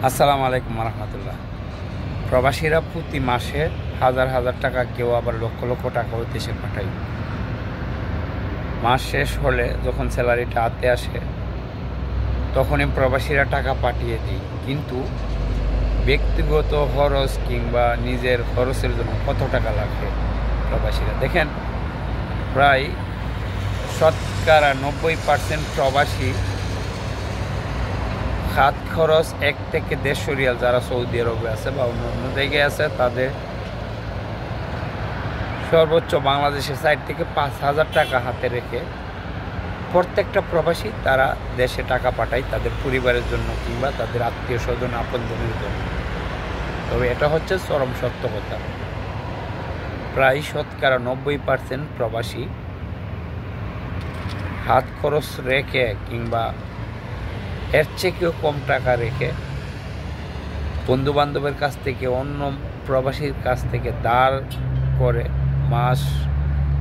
আসসালামু আলাইকুম রহমতুল্লাহ। প্রবাসীরা প্রতি মাসে হাজার হাজার টাকা, কেউ আবার লক্ষ লক্ষ টাকাও দেশে পাঠায়। মাস শেষ হলে যখন স্যালারিটা হাতে আসে তখনই প্রবাসীরা টাকা পাঠিয়ে দিই, কিন্তু ব্যক্তিগত খরচ কিংবা নিজের খরচের জন্য কত টাকা লাগে প্রবাসীরা দেখেন। প্রায় 90% প্রবাসী হাত খরচ 1 থেকে 150 রিয়াল, যারা সৌদি আরবে আছে বা অন্য অন্য জায়গায় আছে তাদের সর্বোচ্চ বাংলাদেশের সাইড থেকে 5,000 টাকা হাতে রেখে প্রত্যেকটা প্রবাসী তারা দেশে টাকা পাঠায় তাদের পরিবারের জন্য কিংবা তাদের আত্মীয় স্বজন আপনজনের জন্য। তবে এটা হচ্ছে চরম সত্য কথা। প্রায় 90% প্রবাসী হাত খরচ রেখে কিংবা এর চেয়েও কম টাকা রেখে বন্ধুবান্ধবের কাছ থেকে, অন্য প্রবাসীর কাছ থেকে ধার করে মাস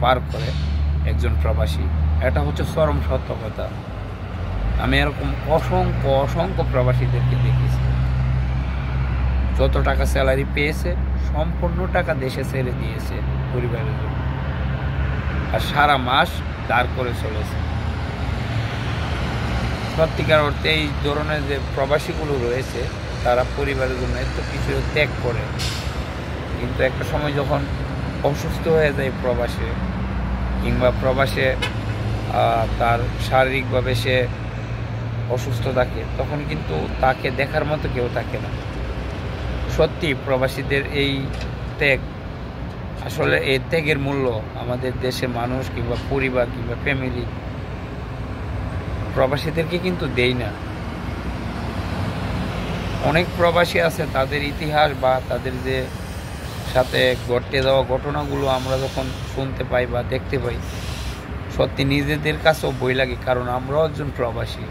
পার করে একজন প্রবাসী। এটা হচ্ছে চরম সত্য কথা। আমি এরকম অসংখ্য প্রবাসীদেরকে দেখেছি, যত টাকা স্যালারি পেয়েছে সম্পূর্ণ টাকা দেশে ছেড়ে দিয়েছে পরিবারের জন্য, আর সারা মাস ধার করে চলেছে। সত্যিকার অর্থে এই ধরনের যে প্রবাসীগুলো রয়েছে তারা পরিবারের জন্য এত কিছু ত্যাগ করে, কিন্তু একটা সময় যখন অসুস্থ হয়ে যায় প্রবাসে কিংবা প্রবাসে তার শারীরিকভাবে সে অসুস্থ থাকে, তখন কিন্তু তাকে দেখার মতো কেউ থাকে না। সত্যি প্রবাসীদের এই ত্যাগ, আসলে এই ত্যাগের মূল্য আমাদের দেশে মানুষ কিংবা পরিবার কিংবা ফ্যামিলি প্রবাসীদেরকে কিন্তু দেই না। অনেক প্রবাসী আছে, তাদের ইতিহাস বা তাদের যে সাথে ঘটে যাওয়া ঘটনাগুলো আমরা যখন শুনতে পাই বা দেখতে পাই, সত্যি নিজেদের কাছেও বই লাগে, কারণ আমরাও একজন প্রবাসী,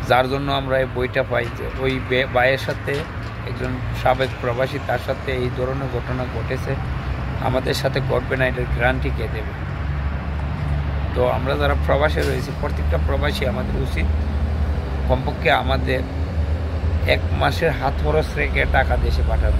যার জন্য আমরা এই বইটা পাই যে ওই ভাইয়ের সাথে, একজন সাবেক প্রবাসী, তার সাথে এই ধরনের ঘটনা ঘটেছে, আমাদের সাথে ঘটবে না এটার গ্যারান্টি কে দেবে? তো আমরা যারা প্রবাসে রয়েছি, প্রত্যেকটা প্রবাসী আমাদের উচিত কমপক্ষে আমাদের 1 মাসের হাত খরচ রেখে টাকা দেশে পাঠানো।